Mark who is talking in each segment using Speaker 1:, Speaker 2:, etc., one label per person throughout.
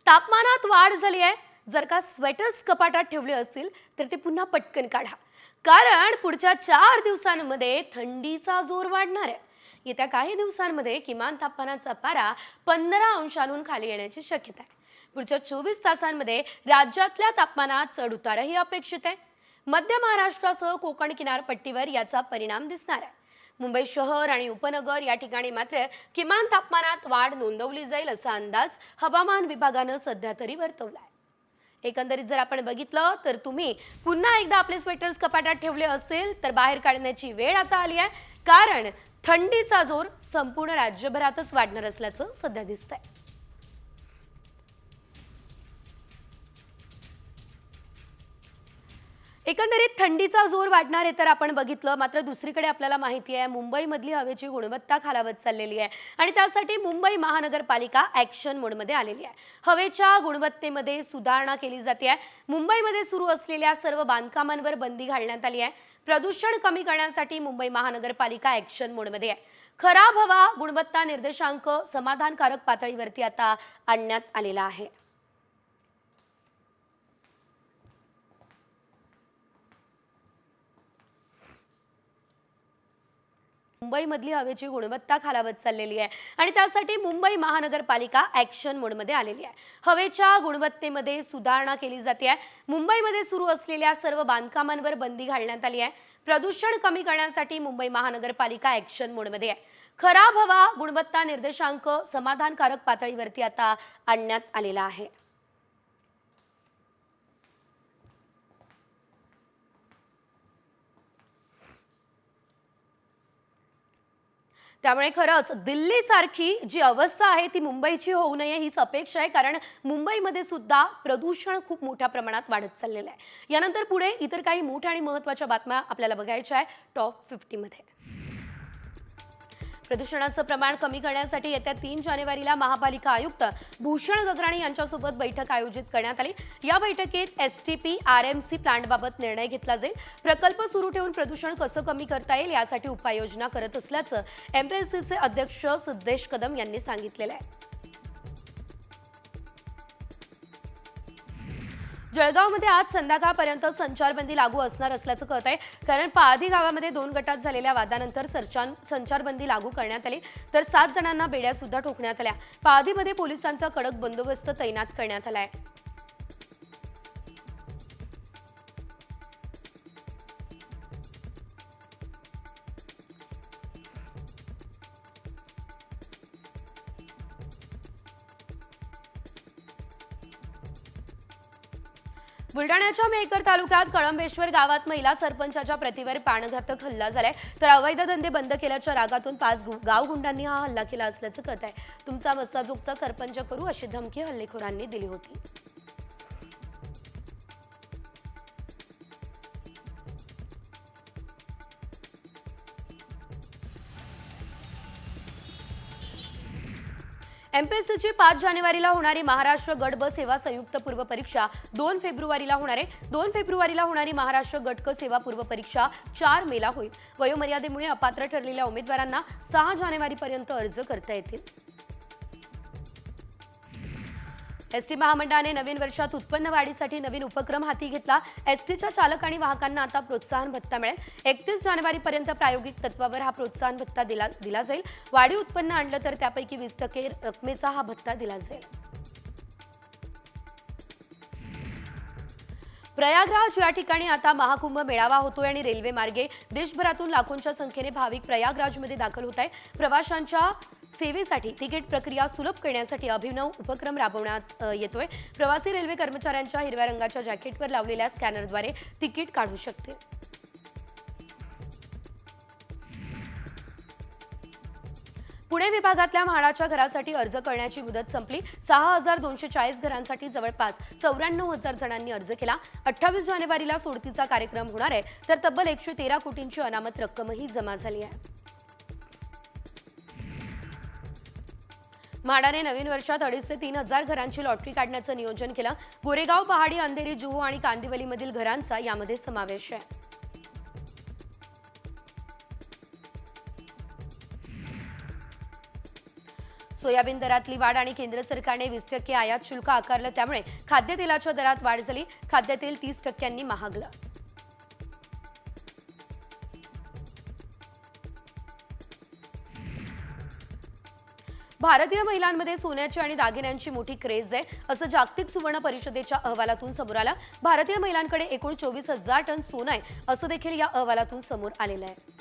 Speaker 1: तापमानात वाढ झाली आहे। जर का स्वेटर्स कपाटात ठेवले असतील तर ते पुन्हा पटकन काढा, कारण पुढच्या 4 दिवसांमध्ये थंडीचा जोर वाढणार आहे। येत्या काही दिवसांमध्ये किमान तापमानाचा पारा 15 अंशांहून खाली येण्याची शक्यता आहे। पुढच्या 24 तासांमध्ये राज्यातल्या तापमानात चढ उतारही अपेक्षित आहे। मध्य महाराष्ट्रासह कोकण किनारपट्टीवर याचा परिणाम दिसणार आहे। मुंबई शहर आणि उपनगर या ठिकाणी मात्र किमान तापमानात वाढ नोंदवली जाईल असा अंदाज हवामान विभागानं सध्या तरी वर्तवलाय। एकंदरीत जर आपण बघितलं तर तुम्ही पुन्हा एकदा आपले स्वेटर्स कपाटात ठेवले असेल तर बाहेर काढण्याची वेळ आता आली आहे, कारण थंडीचा जोर संपूर्ण राज्यभरातच वाढणार असल्याचं सध्या दिसतंय। एकंदरीत थंडीचा जोर वाढणार आहे तर आपण बघितलं, मात्र दुसरीकडे आपल्याला माहिती आहे मुंबईमधली हवेची गुणवत्ता खालावत चाललेली आहे आणि त्यासाठी मुंबई महानगरपालिका ॲक्शन मोडमध्ये आलेली आहे। हवेच्या गुणवत्तेमध्ये सुधारणा केली जाते आहे। मुंबईमध्ये सुरू असलेल्या सर्व बांधकामांवर बंदी घालण्यात आली आहे। प्रदूषण कमी करण्यासाठी मुंबई महानगरपालिका ॲक्शन मोडमध्ये आहे। खराब हवा गुणवत्ता निर्देशांक समाधानकारक पातळीवरती आता आणण्यात आलेला आहे। मुंबईमधली हवेची गुणवत्ता खालावत चाललेली आहे आणि त्यासाठी मुंबई महानगरपालिका ॲक्शन मोडमध्ये आलेली आहे। हवेच्या गुणवत्तेमध्ये सुधारणा केली जाते आहे। मुंबईमध्ये सुरू असलेल्या सर्व बांधकामांवर बंदी घालण्यात आली आहे। प्रदूषण कमी करण्यासाठी मुंबई महानगरपालिका ॲक्शन मोडमध्ये आहे। खराब हवा गुणवत्ता निर्देशांक समाधानकारक पातळीवरती आता आणण्यात आलेला आहे। त्यामुळे खरंच दिल्लीसारखी जी अवस्था आहे ती मुंबईची होऊ नये हीच अपेक्षा आहे, कारण मुंबईमध्ये सुद्धा प्रदूषण खूप मोठ्या प्रमाणात वाढत चाललेलं आहे। यानंतर पुढे इतर काही मोठ्या आणि महत्त्वाच्या बातम्या आपल्याला बघायच्या आहे टॉप 50 मध्ये। प्रदूषणाचं प्रमाण कमी करण्यासाठी येत्या 3 जानेवारीला महापालिका आयुक्त भूषण गगराणी यांच्यासोबत बैठक आयोजित करण्यात आली। या बैठकीत एसटीपी आरएमसी प्लांटबाबत निर्णय घेतला जाईल। प्रकल्प सुरू ठेवून प्रदूषण कसं कमी करता येईल यासाठी उपाययोजना करत असल्याचं एमपीएससीचे अध्यक्ष सिद्धेश कदम यांनी सांगितलेलं आहे। जळगावमध्ये आज संध्याकाळपर्यंत संचारबंदी लागू असणार असल्याचं कळत आहे, कारण पाधी गावामध्ये 2 गटात झालेल्या वादानंतर संचारबंदी लागू करण्यात आली, तर 7 जणांना बेड्या सुद्धा ठोकण्यात आल्या। पाधीमध्ये पोलिसांचा कडक बंदोबस्त तैनात करण्यात आलाय। बुलढाण्याच्या मेहकर तालुक्यात कळंबेश्वर गावात महिला सरपंचाच्या प्रतिवर प्राणघातक हल्ला झालाय, तर अवैध धंदे बंद केल्याच्या रागातून 5 गावगुंडांनी हा हल्ला केला असल्याचं कळत आहे। तुमचा मस्साजोगचा सरपंच करू अशी धमकी हल्लेखोरांनी दिली होती। एमपीएससीची 5 जानेवारीला होणारी महाराष्ट्र गट ब सेवा संयुक्त पूर्व परीक्षा 2 फेब्रुवारीला होणार आहे। 2 फेब्रुवारीला होणारी महाराष्ट्र गट क सेवा पूर्व परीक्षा 4 मेला होईल। वयोमर्यादेमुळे अपात्र ठरलेल्या उमेदवारांना 6 जानेवारीपर्यंत अर्ज करता येतील। एसटी महामंडळाने नवीन वर्षात उत्पन्न वाढीसाठी नवीन उपक्रम हाती घेतला। एसटीच्या चालक आणि वाहकांना आता प्रोत्साहन भत्ता मिळेल। 31 जानेवारीपर्यंत प्रायोगिक तत्वावर हा प्रोत्साहन भत्ता दिला जाईल। वाढीव उत्पन्न आणलं तर त्यापैकी 20% रकमेचा हा भत्ता दिला जाईल। प्रयागराज या ठिकाणी आता महाकुंभ मेळावा होतोय आणि रेल्वे मार्गे देशभरातून लाखोंच्या संख्येने भाविक प्रयागराजमध्ये दाखल होत आहेत। प्रवाशांच्या सेवेसाठी तिकीट प्रक्रिया सुलभ करण्यासाठी अभिनव उपक्रम राबवण्यात येतोय। प्रवासी रेल्वे कर्मचाऱ्यांच्या हिरव्या रंगाच्या जॅकेटवर लावलेल्या स्कॅनरद्वारे तिकीट काढू शकतील। पुणे विभागातल्या म्हाडाच्या घरासाठी अर्ज करण्याची मुदत संपली। 6240 घरांसाठी जवळपास 94,000 जणांनी अर्ज केला। 28 जानेवारीला सोडतीचा कार्यक्रम होणार आहे, तर तब्बल 113 कोटींची अनामत रक्कमही जमा झाली आहे। म्हाडाने नवीन वर्षात 2,500 ते 3,000 घरांची लॉटरी काढण्याचं नियोजन केलं। गोरेगाव, पहाडी, अंधेरी, जुहू आणि कांदिवलीमधील घरांचा यामध्ये समावेश आहे। सोयाबीन दरातली वाढ आणि केंद्र सरकारने 20% आयात शुल्क आकारलं, त्यामुळे खाद्यतेलाच्या दरात वाढ झाली. खाद्यतेल 30% महागलं. भारतीय महिलांमध्ये सोन्याची आणि दागिन्यांची मोठी क्रेज आहे, असं जागतिक सुवर्ण परिषदेच्या अहवालातून समोर आलं. भारतीय महिलांकडे एकूण 24,000 टन सोनं आहे, असं देखील या अहवालातून समोर आलेलं आहे.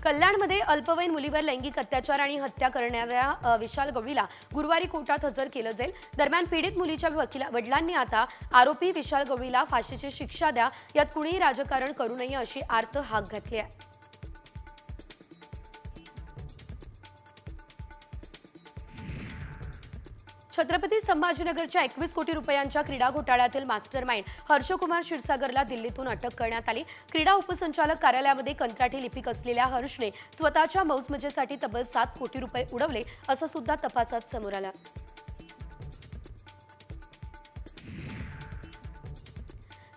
Speaker 1: कल्याणमध्ये अल्पवयीन मुलीवर लैंगिक अत्याचार आणि हत्या करणाऱ्या विशाल गवळीला गुरुवारी कोर्टात हजर केलं जाईल. दरम्यान पीडित मुलीच्या वडिलांनी आता आरोपी विशाल गवळीला फाशीची शिक्षा द्या, यात कुणीही राजकारण करू नये अशी आर्त हाक घातली आहे. छत्रपती संभाजीनगरच्या 21 कोटी रुपयांच्या क्रीडा घोटाळ्यातील मास्टरमाइंड हर्षकुमार क्षीरसागरला दिल्लीतून अटक करण्यात आली. क्रीडा उपसंचालक कार्यालयामध्ये कंत्राटी लिपिक असलेल्या हर्षने स्वतःच्या मौजमजेसाठी तब्बल 7 कोटी रुपये उडवले, असं सुद्धा तपासात समोर आलं.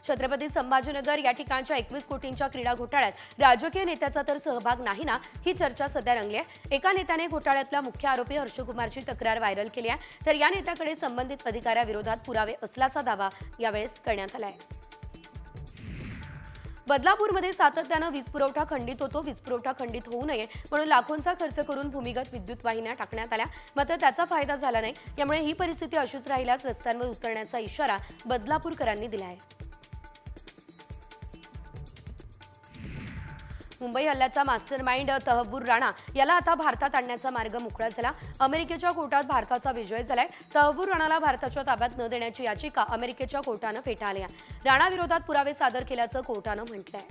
Speaker 1: छत्रपती संभाजीनगर या ठिकाणच्या 21 कोटींच्या क्रीडा घोटाळ्यात राजकीय नेत्याचा तर सहभाग नाही ना, ही चर्चा सध्या रंगली आहे. एका नेत्याने घोटाळ्यातला मुख्य आरोपी हर्षकुमारची तक्रार व्हायरल केली आहे, तर या नेत्याकडे संबंधित अधिकाऱ्याविरोधात पुरावे असल्याचा दावा यावेळेस करण्यात आला आहे. बदलापूरमध्ये सातत्यानं वीज पुरवठा खंडित होतो. वीज पुरवठा खंडित होऊ नये म्हणून लाखोंचा खर्च करून भूमिगत विद्युत वाहिन्या टाकण्यात आल्या, मात्र त्याचा फायदा झाला नाही. यामुळे ही परिस्थिती अशीच राहिल्यास रस्त्यांवर उतरण्याचा इशारा बदलापूरकरांनी दिला आहे. मुंबई हल्ल्याचा मास्टरमाइंड तहव्वूर राणा याला आता भारतात आणण्याचा मार्ग मोकळा झाला. अमेरिकेच्या कोर्टात भारताचा विजय झालाय. तहव्वूर राणाला भारताच्या ताब्यात न देण्याची याचिका अमेरिकेच्या कोर्टानं फेटाळली आहे. राणा विरोधात पुरावे सादर केल्याचं कोर्टानं म्हटलंय.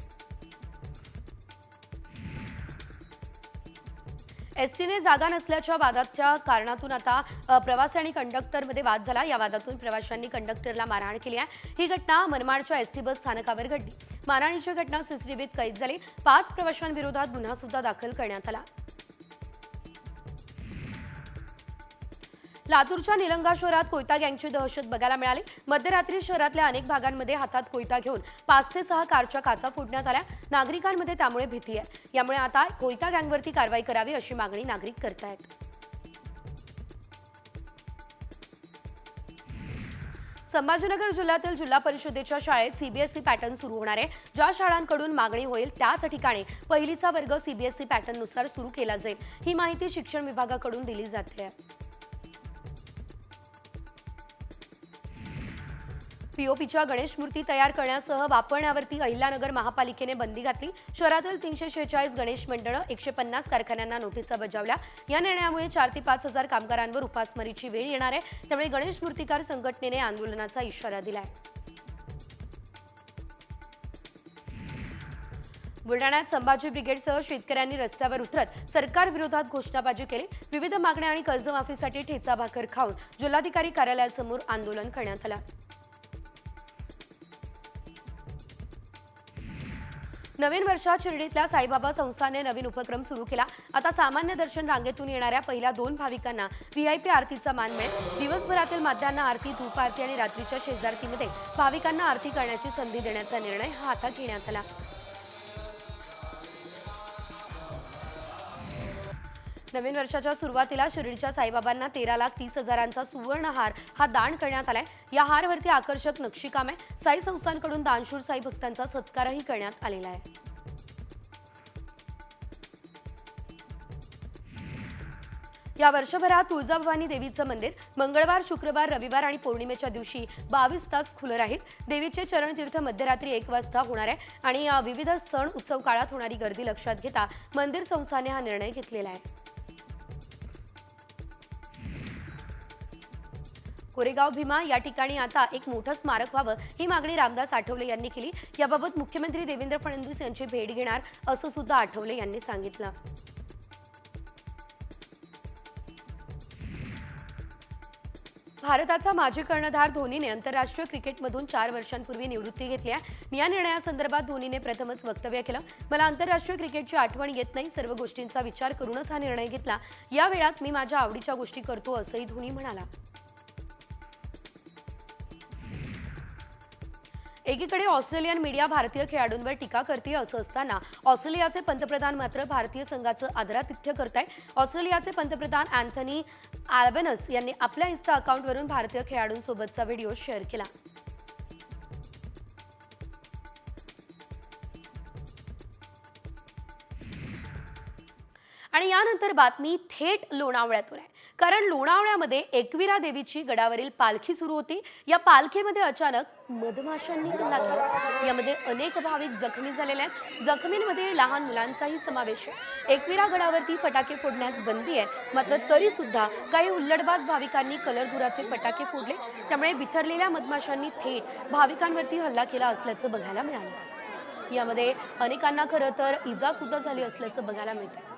Speaker 1: एसटीने जागा नसल्याच्या वादाच्या कारणातून आता प्रवासी आणि कंडक्टरमध्ये वाद झाला. या वादातून प्रवाशांनी कंडक्टरला मारहाण केली आहे. ही घटना मनमाडच्या एसटी बस स्थानकावर घडली. मारहाणीची घटना सीसीटीव्हीत कैद झाली. 5 प्रवाशांविरोधात गुन्हा सुद्धा दाखल करण्यात आला. लातूरच्या निलंगा शहरात कोयता गँगची दहशत बघायला मिळाली. मध्यरात्री शहरातल्या अनेक भागांमध्ये हातात कोयता घेऊन 5 ते 6 कारच्या काचा फोडण्यात आल्या. नागरिकांमध्ये त्यामुळे भीती आहे. यामुळे आता कोयता गँगवरती कारवाई करावी अशी मागणी नागरिक करतायत. संभाजीनगर जिल्ह्यातील जिल्हा परिषदेच्या शाळेत सीबीएसई पॅटर्न सुरू होणार आहे. ज्या शाळांकडून मागणी होईल त्याच ठिकाणी पहिलीचा वर्ग सीबीएसई पॅटर्ननुसार सुरू केला जाईल. ही माहिती शिक्षण विभागाकडून दिली जाते. पीओपीच्या गणेश मूर्ती तयार करण्यासह वापरण्यावरती अहिल्यानगर महापालिकेने बंदी घातली. शहरातील 346 गणेश मंडळं 150 कारखान्यांना नोटिसा बजावल्या. या निर्णयामुळे 4 ते 5 हजार कामगारांवर उपासमारीची वेळ येणार आहे. त्यामुळे गणेश मूर्तिकार संघटनेने आंदोलनाचा इशारा दिलाय. बुलढाण्यात संभाजी ब्रिगेडसह शेतकऱ्यांनी रस्त्यावर उतरत सरकार विरोधात घोषणाबाजी केली. विविध मागण्या आणि कर्जमाफीसाठी ठेचा भाकर खाऊन जिल्हाधिकारी कार्यालयासमोर आंदोलन करण्यात आलं. नवीन वर्षात शिर्डीतल्या साईबाबा संस्थाने नवीन उपक्रम सुरू केला. आता सामान्य दर्शन रांगेतून येणाऱ्या पहिल्या 2 भाविकांना व्हीआयपी आरतीचा मान मिळेल. दिवसभरातील माध्यान्ह आरती, धूप आरती आणि रात्रीच्या शेजारतीमध्ये भाविकांना आरती करण्याची संधी देण्याचा निर्णय हा आता घेण्यात आला. नवीन वर्षाच्या सुरुवातीला शिर्डीच्या साईबाबांना 13,30,000चा सुवर्णहार हा दान करण्यात आलाय. या हारवरती आकर्षक नक्षीकाम आहे. साई संस्थांकडून दानशूर साई भक्तांचा सत्कारही करण्यात आलेला आहे. या वर्षभरात तुळजाभवानी देवीचं मंदिर मंगळवार, शुक्रवार, रविवार आणि पौर्णिमेच्या दिवशी 22 तास खुलं राहील. देवीचे चरणतीर्थ मध्यरात्री 1 वाजता होणार आहे आणि विविध सण उत्सव काळात होणारी गर्दी लक्षात घेता मंदिर संस्थाने हा निर्णय घेतलेला आहे. कोरेगाव भीमा या ठिकाणी आता एक मोठं स्मारक व्हावं ही मागणी रामदास आठवले यांनी केली. याबाबत मुख्यमंत्री देवेंद्र फडणवीस यांची भेट घेणार असं सुद्धा आठवले यांनी सांगितलं. भारताचा माजी कर्णधार धोनीने आंतरराष्ट्रीय क्रिकेटमधून 4 वर्षांपूर्वी निवृत्ती घेतली आहे. या निर्णयासंदर्भात धोनीने प्रथमच वक्तव्य केलं. मला आंतरराष्ट्रीय क्रिकेटची आठवण येत नाही. सर्व गोष्टींचा विचार करूनच हा निर्णय घेतला. या वेळात मी माझ्या आवडीच्या गोष्टी करतो असंही धोनी म्हणाला. एकीकडे ऑस्ट्रेलियन मीडिया भारतीय खेळाडूंवर टीका करते असं असताना ऑस्ट्रेलियाचे पंतप्रधान मात्र भारतीय संघाचं आदरातिथ्य करताय। ऑस्ट्रेलियाचे पंतप्रधान अँथनी अल्बेनिझी यांनी आपल्या इन्स्टा अकाउंटवरून भारतीय खेळाडूंसोबतचा व्हिडिओ शेअर केला। आणि यानंतर बातमी थेट लोणावळ्यातून आहे, कारण लोणावळ्यामध्ये एकविरा देवीची गडावरील पालखी सुरू होती। या पालखीमध्ये अचानक मधमाशांनी हल्ला केला। यामध्ये अनेक भाविक जखमी झालेले आहेत। जखमींमध्ये लहान मुलांचाही समावेश आहे। एकविरा गडावरती फटाके फोडण्यास बंदी आहे, मात्र तरी सुद्धा काही हुल्लडबाज भाविकांनी कलरधुराचे फटाके फोडले। त्यामुळे बिथरलेल्या मधमाशांनी थेट भाविकांवरती हल्ला केला असल्याचं बघायला मिळालं। यामध्ये अनेकांना खरं तर इजा सुद्धा झाली असल्याचं बघायला मिळतंय।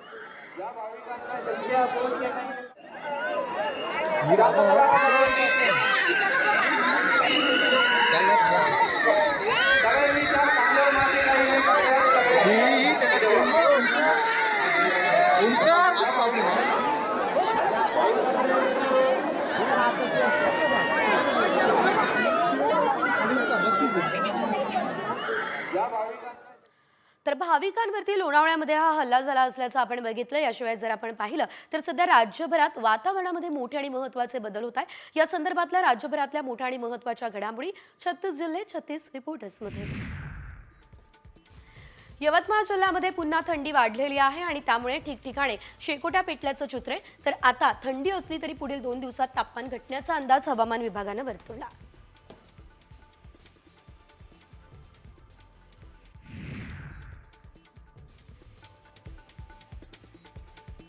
Speaker 1: तर भाविकांवरती लोणावळ्यामध्ये हा हल्ला झाला असल्याचं आपण बघितलं। याशिवाय जर आपण पाहिलं तर सध्या राज्यभरात वातावरणामध्ये मोठे आणि महत्त्वाचे बदल होत आहेत। या संदर्भातल्या राज्यभरातल्या मोठ्या आणि महत्त्वाच्या घडामोडी 36 जिल्हे 36 रिपोर्टर्समध्ये। यवतमाळ जिल्ह्यामध्ये पुन्हा थंडी वाढलेली आहे आणि त्यामुळे ठिकठिकाणी शेकोट्या पेटल्याचं चित्र आहे। तर आता थंडी असली तरी पुढील 2 दिवसात तापमान घटण्याचा अंदाज हवामान विभागानं वर्तवला।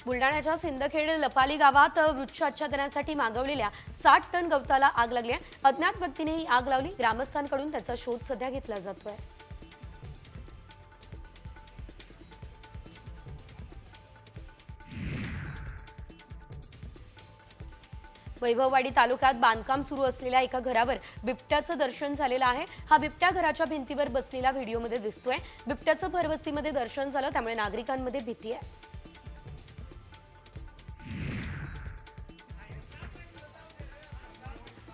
Speaker 1: बुलढाण्याच्या सिंदखेड लपाली गावात वृक्षाच्छादनासाठी मागवलेल्या 60 टन गवताला आग लागली आहे। अज्ञात व्यक्तीने ही आग लावली। ग्रामस्थांकडून त्याचा शोध सध्या घेतला जातोय। वैभववाडी तालुक्यात बांधकाम सुरू असलेल्या एका घरावर बिबट्याचं दर्शन झालेलं आहे। हा बिबट्या घराच्या भिंतीवर बसलेला व्हिडिओमध्ये दिसतोय। बिबट्याचं भरवस्तीमध्ये दर्शन झालं, त्यामुळे नागरिकांमध्ये भीती आहे।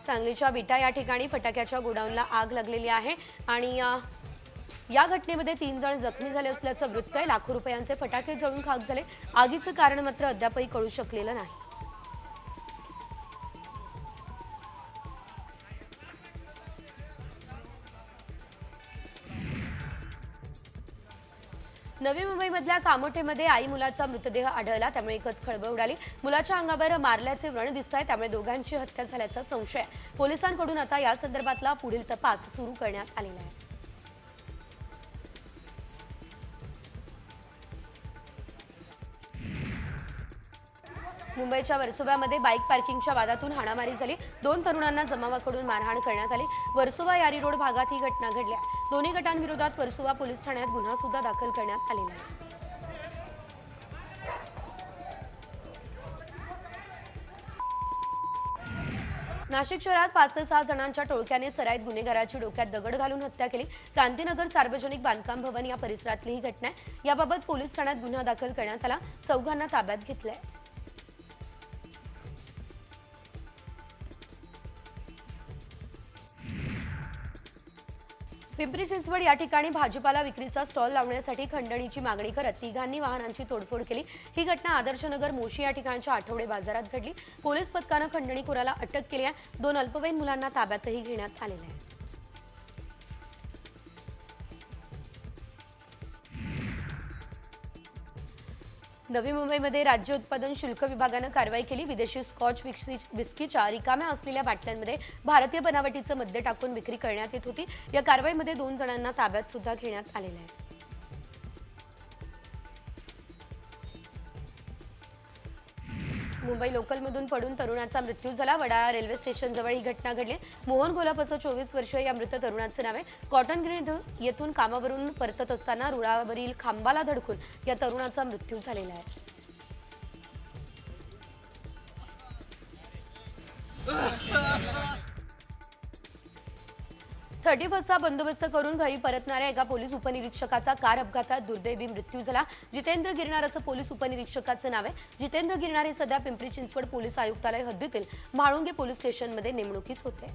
Speaker 1: सांगलीच्या विटा या ठिकाणी फटाक्याच्या गोडाऊनला आग लागलेली आहे आणि या घटनेमध्ये 3 जण जखमी झाले असल्याचं वृत्त आहे। लाखो रुपयांचे फटाके जळून खाक झाले। आगीचं कारण मात्र अद्यापही कळू शकलेलं नाही। नवी मुंबईमधल्या कामोठेमध्ये आई मुलाचा मृतदेह आढळला, त्यामुळे एकच खळबळ उडाली। मुलाच्या अंगावर मारल्याचे व्रण दिसतंय, त्यामुळे दोघांची हत्या झाल्याचा संशय आहे। पोलिसांकडून आता या संदर्भातला पुढील तपास सुरू करण्यात आलेला आहे। मुंबईच्या वर्सोव्यामध्ये बाईक पार्किंगच्या वादातून हाणामारी झाली। 2 तरुणांना जमावाकडून मारहाण करण्यात आली। वर्सोवा यारी रोड भागात ही घटना घडली आहे। दोन्ही गटांविरोधात वर्सोवा पोलीस ठाण्यात गुन्हा सुद्धा दाखल करण्यात आलेला आहे। नाशिक शहरात 5 ते 6 जणांच्या टोळक्याने सराईत गुन्हेगाराची डोक्यात दगड घालून हत्या केली। क्रांतीनगर सार्वजनिक बांधकाम भवन या परिसरातली ही घटना आहे। याबाबत पोलीस ठाण्यात गुन्हा दाखल करण्यात आला। 4 ताब्यात घेतलंय। पिंपरी चिंचवड या ठिकाणी भाजीपाला विक्रीचा स्टॉल लावण्यासाठी खंडणीची मागणी करत 3घांनी वाहनांची तोडफोड केली। ही घटना आदर्शनगर मोशी या ठिकाणच्या आठवडे बाजारात घडली। पोलीस पथकानं खंडणीखोराला अटक केली आहे। 2 अल्पवयीन मुलांना ताब्यातही घेण्यात आलेलं आहे। नवी मुंबईमध्ये राज्य उत्पादन शुल्क विभागानं कारवाई केली। विदेशी स्कॉच विस्कीच्या रिकाम्या असलेल्या बाटल्यांमध्ये भारतीय बनावटीचं मद्य टाकून विक्री करण्यात येत होती। या कारवाईमध्ये 2 जणांना ताब्यात सुद्धा घेण्यात आलेलं आहे। मुंबई लोकलमधून पडून तरुणाचा मृत्यू झाला। वडाळा रेल्वे स्टेशनजवळ ही घटना घडली। मोहन गोलाप असं 24 वर्षीय या मृत तरुणाचं नाव आहे। कॉटन ग्रीन येथून कामावरून परतत असताना रुळावरील खांबाला धडकून या तरुणाचा मृत्यू झालेला आहे। थर्टी फर्स्टचा बंदोबस्त करून घरी परतणाऱ्या एका पोलीस उपनिरीक्षकाचा कार अपघातात दुर्दैवी मृत्यू झाला। जितेंद्र गिरणार असं पोलीस उपनिरीक्षकाचं नाव आहे। जितेंद्र गिरणार हे सध्या पिंपरी चिंचवड पोलीस आयुक्तालय हद्दीतील म्हाळुंगे पोलीस स्टेशनमध्ये नेमणुकीस होते।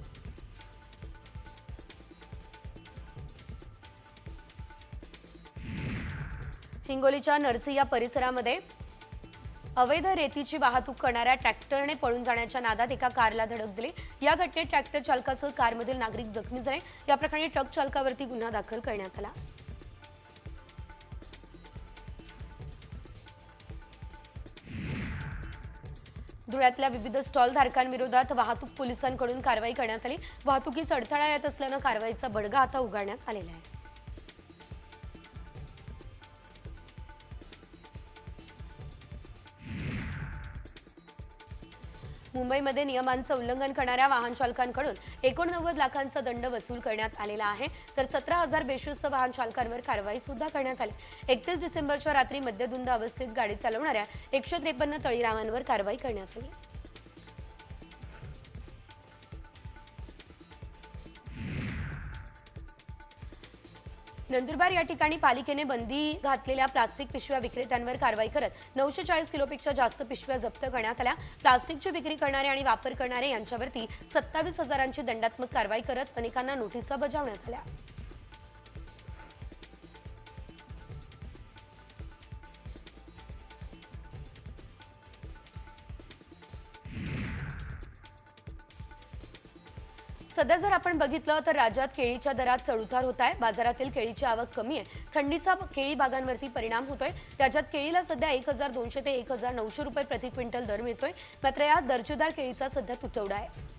Speaker 1: हिंगोलीच्या नरसी या परिसरामध्ये अवैध रेतीची वाहतूक करणाऱ्या ट्रॅक्टरने पळून जाण्याच्या नादात एका कारला धडक दिली। या घटनेत ट्रॅक्टर चालकासह कारमधील नागरिक जखमी झाले। या प्रकरणी ट्रक चालकावरती गुन्हा दाखल करण्यात आला। धुळ्यातल्या विविध स्टॉल धारकांविरोधात वाहतूक पोलिसांकडून कारवाई करण्यात आली। वाहतुकीस अडथळा येत असल्याने कारवाईचा बडगा आता उगारण्यात आलेला आहे। मुंबईमध्ये नियमांचं उल्लंघन करणाऱ्या वाहन चालकांकडून 89 लाखांचा दंड वसूल करण्यात आलेला आहे, तर 17,000 बेशिस्त वाहन चालकांवर कारवाई सुद्धा करण्यात आली। 31 डिसेंबरच्या रात्री मद्यधुंद अवस्थेत गाडी चालवणाऱ्या 153 तळीरामांवर कारवाई करण्यात आली। नंदुरबार या ठिकाणी पालिकेने बंदी घातलेल्या प्लास्टिक पिशव्या विक्रेत्यांवर कारवाई करत 940 किलोपेक्षा जास्त पिशव्या जप्त करण्यात आल्या। प्लास्टिकची विक्री करणारे आणि वापर करणारे यांच्यावरती 27,000ची दंडात्मक कारवाई करत अनेकांना नोटिसा बजावण्यात आल्या। सध्या जर आपण बघितलं तर राज्यात केळीच्या दरात चढउतार होत आहे। बाजारातील केळीची आवक कमी आहे। थंडीचा केळी बागांवरती परिणाम होतोय। राज्यात केळीला सध्या 1,200 ते 1,900 रुपये प्रति क्विंटल दर मिळतोय, मात्र या दर्जेदार केळीचा सध्या तुटवडा आहे।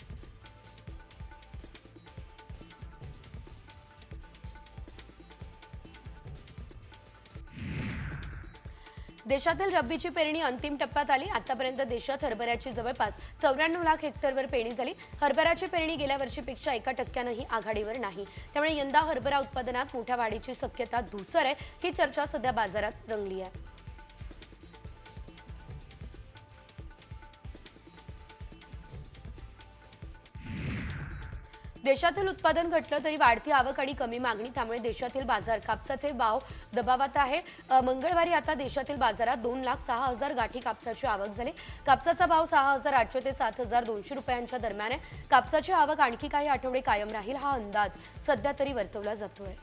Speaker 1: देशातील रब्बीची पेरणी अंतिम टप्प्यात आली। आतापर्यंत देशात हरभऱ्याची जवळपास 94 लाख हेक्टरवर पेरणी झाली। हरभऱ्याची पेरणी गेल्या वर्षीपेक्षा 1%ही आघाडीवर नाही, त्यामुळे यंदा हरभरा उत्पादनात मोठ्या वाढीची शक्यता धुसर आहे। ही चर्चा सध्या बाजारात रंगली आहे। देशातील उत्पादन घटलं तरी वाढती आवक आणि कमी मागणी, त्यामुळे देशातील बाजार कापसाचे भाव दबावात आहे। मंगळवारी आता देशातील बाजारात 2,06,000 गाठी कापसाची आवक झाली। कापसाचा भाव 6,800 ते 7,200 रुपयांच्या दरम्यान आहे। कापसाची आवक आणखी काही आठवडे कायम राहील हा अंदाज सध्या तरी वर्तवला जातोय।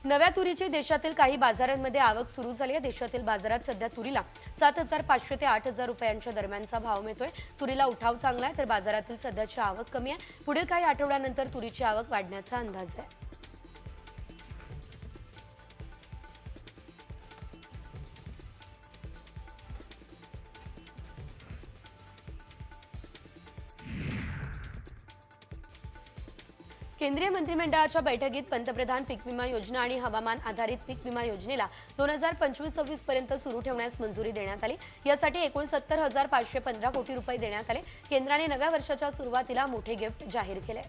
Speaker 1: नव्या तुरीची देशातील काही बाजारांमध्ये आवक सुरू झाली आहे। देशातील बाजारात सध्या तुरीला 7,500 ते 8,000 रुपयांच्या दरम्यानचा भाव मिळतोय। तुरीला उठाव चांगला आहे, तर बाजारातील सध्याची आवक कमी आहे। पुढील काही आठवड्यानंतर तुरीची आवक वाढण्याचा अंदाज आहे। केंद्रीय मंत्रिमंडळाच्या बैठकीत पंतप्रधान पीक विमा योजना आणि हवामान आधारित पीक विमा योजनेला 2025-26 पर्यंत सुरू ठेवण्यास मंजुरी देण्यात आली। यासाठी एकूण 70,515 कोटी रुपये देण्यात आले। केंद्राने नव्या वर्षाच्या सुरुवातीला मोठे गिफ्ट जाहीर केले।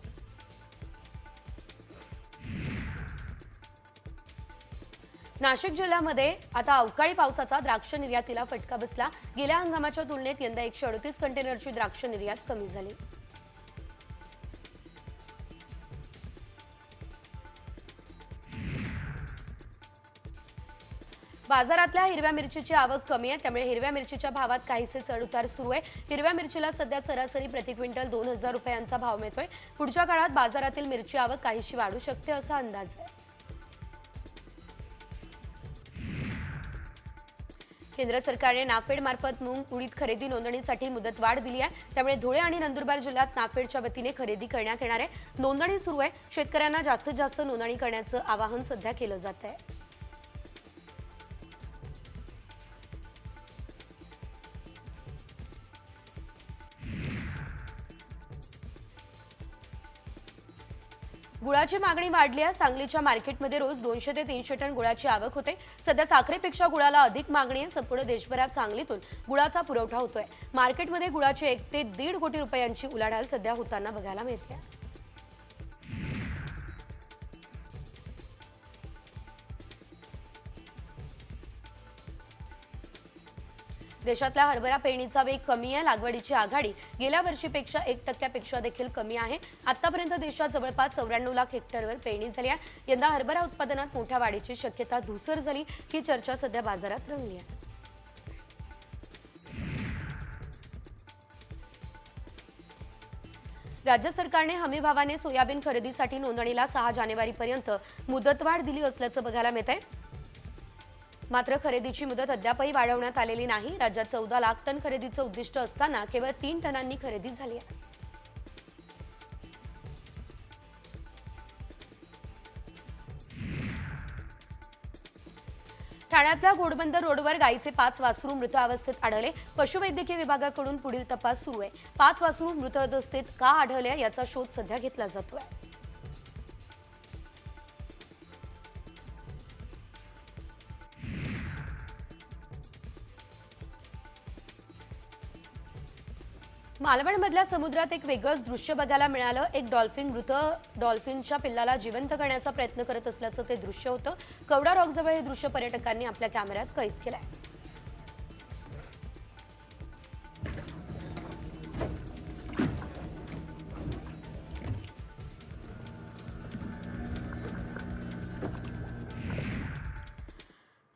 Speaker 1: नाशिक जिल्ह्यामध्ये आता अवकाळी पावसाचा द्राक्ष निर्यातीला फटका बसला। गेल्या हंगामाच्या तुलनेत यंदा 138 कंटेनरची द्राक्ष निर्यात कमी झाली। बाजारातल्या हिरव्या मिरचीची आवक कमी आहे, त्यामुळे हिरव्या मिरचीच्या भावात काहीसे चढउतार सुरू आहे। हिरव्या मिरचीला सध्या सरासरी प्रति क्विंटल 2,000 रुपयांचा भाव मिळतोय। पुढच्या काळात बाजारातील मिरची आवक काहीशी वाढू शकते असा अंदाज आहे। केंद्र सरकारने नाफेड मार्फत मूग उडीद खरेदी नोंदणीसाठी मुदतवाढ दिली आहे, त्यामुळे धुळे आणि नंदुरबार जिल्ह्यात नाफेडच्या वतीने खरेदी करण्यात येणार आहे। नोंदणी सुरू आहे। शेतकऱ्यांना जास्तीत जास्त नोंदणी करण्याचं आवाहन सध्या केलं जात आहे। गुळाची मागणी वाढली आहे। सांगलीच्या मार्केटमध्ये रोज 200 ते 300 टन गुळाची आवक होते। सध्या साखरेपेक्षा गुळाला अधिक मागणी आहे। संपूर्ण देशभरात सांगलीतून गुळाचा पुरवठा होतोय। मार्केटमध्ये गुळाची 1 ते 1.5 कोटी रुपयांची उलाढाल सध्या होताना बघायला मिळते। देशातल्या हरभरा पेरणीचा वेग कमी आहे। लागवडीची आघाडी गेल्या वर्षीपेक्षा 1% देखील कमी आहे। आतापर्यंत देशात जवळपास 94 लाख हेक्टरवर पेरणी झाली आहे। यंदा हरभरा उत्पादनात मोठ्या वाढीची शक्यता धुसर झाली। ही चर्चा सध्या बाजारात रंगली आहे। राज्य सरकारने हमीभावाने सोयाबीन खरेदीसाठी नोंदणीला 6 जानेवारीपर्यंत मुदतवाढ दिली असल्याचं बघायला मिळतंय। मात्र खरेदीची मुदत अद्यापही वाढवण्यात आलेली नाही। राज्यात 14 लाख टन खरेदीचं उद्दिष्ट असताना केवळ 3 टनांनी खरेदी झाली आहे। ठाण्यातल्या घोडबंदर रोडवर गायीचे 5 वासरू मृत अवस्थेत आढळले। पशुवैद्यकीय विभागाकडून पुढील तपास सुरू आहे। 5 वासरू मृत अवस्थेत का आढळले याचा शोध सध्या घेतला जातोय। मालवणमधल्या समुद्रात एक वेगळंच दृश्य बघायला मिळालं। एक डॉल्फिन मृत डॉल्फिनच्या पिल्लाला जिवंत करण्याचा प्रयत्न करत असल्याचं ते दृश्य होतं। कवडा रॉकजवळ हे दृश्य पर्यटकांनी आपल्या कॅमेऱ्यात कैद केलंय।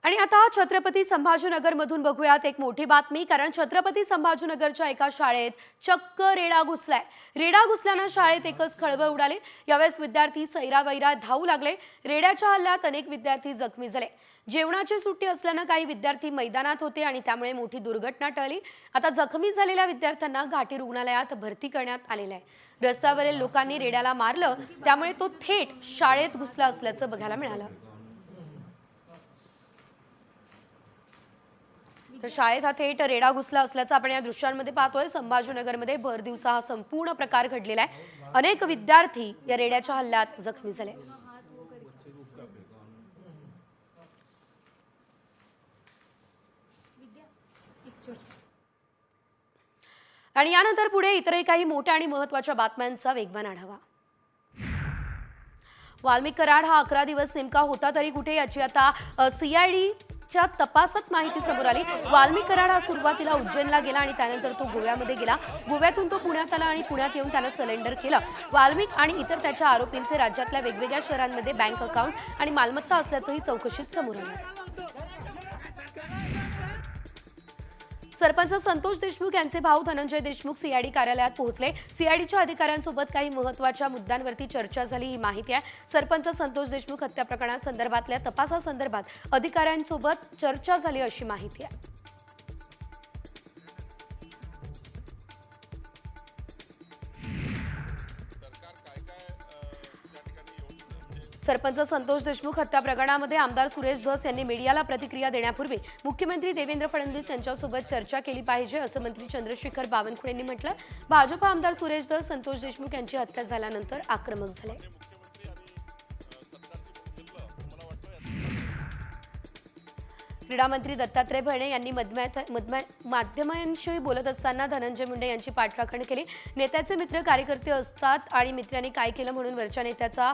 Speaker 1: आणि आता छत्रपती संभाजीनगरमधून बघूयात एक मोठी बातमी, कारण छत्रपती संभाजीनगरच्या एका शाळेत चक्क रेडा घुसलाय। रेडा घुसल्यानं शाळेत एकच खळबळ उडाली। यावेळेस विद्यार्थी सैरावैरा धावू लागले। रेड्याच्या हल्ल्यात अनेक विद्यार्थी जखमी झाले। जेवणाची सुट्टी असल्यानं काही विद्यार्थी मैदानात होते आणि त्यामुळे मोठी दुर्घटना टळली। आता जखमी झालेल्या विद्यार्थ्यांना घाटी रुग्णालयात भरती करण्यात आलेलं आहे। रस्त्यावरील लोकांनी रेड्याला मारलं, त्यामुळे तो थेट शाळेत घुसला असल्याचं बघायला मिळालं। तर शाळेत हा थेट रेडा घुसला असल्याचं आपण या दृश्यांमध्ये पाहतोय। संभाजीनगरमध्ये भर दिवसा हा संपूर्ण प्रकार घडलेला आहे। अनेक विद्यार्थी या रेड्याच्या हल्ल्यात जखमी झाले। आणि यानंतर पुढे इतरही काही मोठ्या आणि महत्त्वाच्या बातम्यांचा वेगवान आढावा। वाल्मिक कराड हा 11 दिवस नेमका होता तरी कुठे, याची आता सीआयडीच्या तपासात माहिती समोर आली। वाल्मिक कराड हा सुरुवातीला उज्जैनला गेला आणि त्यानंतर तो गोव्यामध्ये गेला। गोव्यातून तो पुण्यात आला आणि पुण्यात येऊन त्यानं सरेंडर केलं। वाल्मिक आणि इतर त्याच्या आरोपींचे राज्यातल्या वेगवेगळ्या शहरांमध्ये बँक अकाउंट आणि मालमत्ता असल्याचंही चौकशीत समोर आलं। सरपंच संतोष देशमुख यांचे भाऊ धनंजय देशमुख सीआयडी कार्यालयात पोहोचले। सीआयडीच्या अधिकाऱ्यांसोबत काही महत्त्वाच्या मुद्द्यांवरती चर्चा झाली, ही माहिती आहे। सरपंच संतोष देशमुख हत्या प्रकरणासंदर्भातल्या तपासासंदर्भात अधिकाऱ्यांसोबत चर्चा झाली अशी माहिती आहे। सरपंच संतोष देशमुख हत्या प्रकरणामध्ये आमदार सुरेश धस यांनी मीडियाला प्रतिक्रिया देण्यापूर्वी मुख्यमंत्री देवेंद्र फडणवीस यांच्यासोबत चर्चा केली पाहिजे असं मंत्री चंद्रशेखर बावनकुळे यांनी म्हटलं। भाजप आमदार सुरेश धस संतोष देशमुख यांची हत्या झाल्यानंतर आक्रमक झाले। क्रीडा मंत्री दत्तात्रय भरणे यांनी माध्यमांशी बोलत असताना धनंजय मुंडे यांची पाठराखण केली। नेत्याचे मित्र कार्यकर्ते असतात आणि मित्रांनी काय केलं म्हणून वरच्या नेत्याचा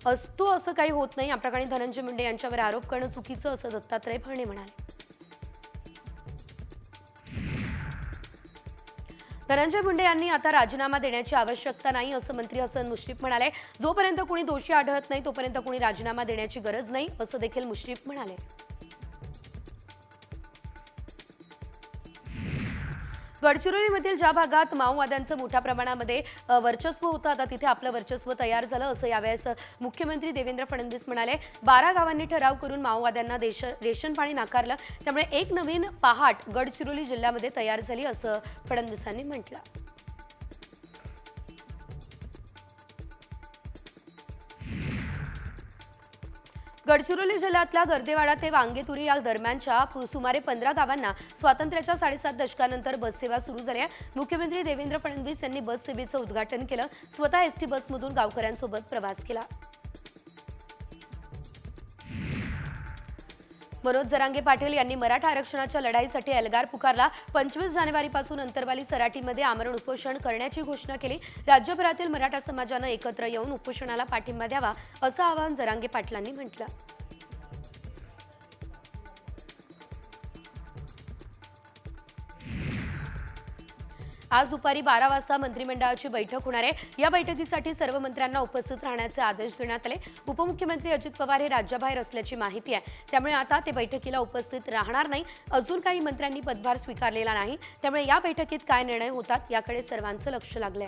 Speaker 1: असतो असं काही होत नाही। या प्रकरणी धनंजय मुंडे यांच्यावर आरोप करणं चुकीचं असं दत्तात्रय भरणे म्हणाले। धनंजय मुंडे यांनी आता राजीनामा देण्याची आवश्यकता नाही असं मंत्री हसन मुश्रीफ म्हणाले। जोपर्यंत कोणी दोषी आढळत नाही तोपर्यंत कोणी राजीनामा देण्याची गरज नाही असं देखील मुश्रीफ म्हणाले। गडचिरोलीमधील ज्या भागात माओवाद्यांचं मोठ्या प्रमाणामध्ये वर्चस्व होतं, आता तिथे आपलं वर्चस्व तयार झालं असं यावेळेस मुख्यमंत्री देवेंद्र फडणवीस म्हणाले। 12 गावांनी ठराव करून माओवाद्यांना रेशन पाणी नाकारलं, त्यामुळे एक नवीन पहाट गडचिरोली जिल्ह्यामध्ये तयार झाली असं फडणवीसांनी म्हटलं। गडचिरोली जिल्ह्यातल्या गर्देवाडा ते वांगेतुरी या दरम्यानच्या सुमारे 15 गावांना स्वातंत्र्याच्या 7.5 दशकानंतर बससेवा सुरू झाली आहे। मुख्यमंत्री देवेंद्र फडणवीस यांनी बस सेवेचं उद्घाटन केलं। स्वतः एसटी बसमधून गावकऱ्यांसोबत प्रवास केला। मनोज जरांगे पाटील यांनी मराठा आरक्षणाच्या लढाईसाठी एल्गार पुकारला। 25 जानेवारीपासून अंतरवाली सराटीमध्ये आमरण उपोषण करण्याची घोषणा केली। राज्यभरातील मराठा समाजानं एकत्र येऊन उपोषणाला पाठिंबा द्यावा असं आवाहन जरांगे पाटलांनी म्हटलं। आज दुपारी 12 वाजता मंत्रिमंडळाची बैठक होणार आहे। या बैठकीसाठी सर्व मंत्र्यांना उपस्थित राहण्याचे आदेश देण्यात आले। उपमुख्यमंत्री अजित पवार हे राज्याबाहेर असल्याची माहिती आहे, त्यामुळे आता ते बैठकीला उपस्थित राहणार नाही। अजून काही मंत्र्यांनी पदभार स्वीकारलेला नाही, त्यामुळे या बैठकीत काय निर्णय होतात याकडे सर्वांचं लक्ष लागलंय।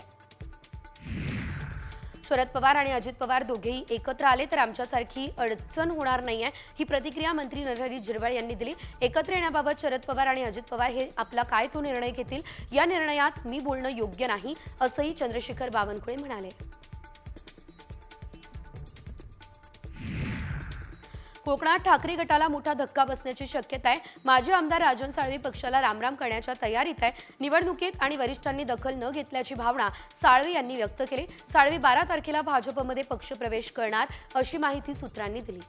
Speaker 1: शरद पवार आणि अजित पवार दोघेही एकत्र आले तर आमच्यासारखी अडचण होणार नाहीये, ही प्रतिक्रिया मंत्री नरहरी झिरवळ यांनी दिली. एकत्र येण्याबाबत शरद पवार आणि अजित पवार हे आपला काय तो निर्णय घेतील, या निर्णयात मी बोलणं योग्य नाही, असंही चंद्रशेखर बावनकुळे म्हणाले. कोकणात ठाकरे गटाला मोठा धक्का बसण्याची शक्यता आहे. माजी आमदार राजन साळवी पक्षाला रामराम करण्याच्या तयारीत आहे. निवडणुकीत आणि वरिष्ठांनी दखल न घेतल्याची भावना साळवी यांनी व्यक्त केली. साळवी 12 तारखेला भाजपमध्ये पक्षप्रवेश करणार, अशी माहिती सूत्रांनी दिली.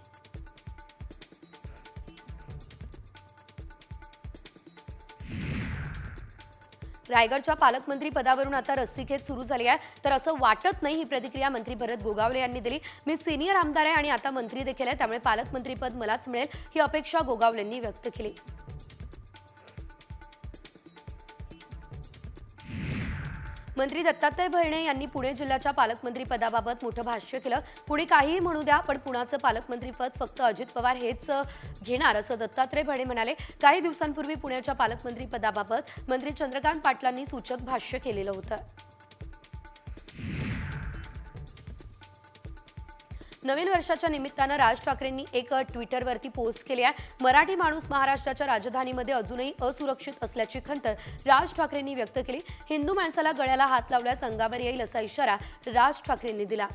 Speaker 1: रायगडच्या पालकमंत्री पदावरून आता रस्सीखेच सुरू झाली आहे, तर असं वाटत नाही, ही प्रतिक्रिया मंत्री भरत गोगावले यांनी दिली. मी सिनियर आमदार आहे आणि आता मंत्री देखील आहे, त्यामुळे पालकमंत्रीपद मलाच मिळेल, ही अपेक्षा गोगावलेंनी व्यक्त केली. मंत्री दत्तात्रय भरणे यांनी पुणे जिल्ह्याच्या पालकमंत्री पदाबाबत मोठं भाष्य केलं. पुणे काहीही म्हणू द्या, पण पुण्याचं पालकमंत्रीपद फक्त अजित पवार हेच घेणार, असं दत्तात्रय भरणे म्हणाले. काही दिवसांपूर्वी पुण्याच्या पालकमंत्री पदाबाबत मंत्री चंद्रकांत पाटलांनी सूचक भाष्य केलेलं होतं. नवीन वर्षाच्या निमित्तानं राज ठाकरेंनी एक ट्विटरवरती पोस्ट केली आहे. मराठी माणूस महाराष्ट्राच्या राजधानीमध्ये अजूनही असुरक्षित असल्याची खंत राज ठाकरेंनी व्यक्त केली. हिंदू माणसाला गळ्याला हात लावल्यास अंगावर येईल, असा इशारा राज ठाकरेंनी दिला.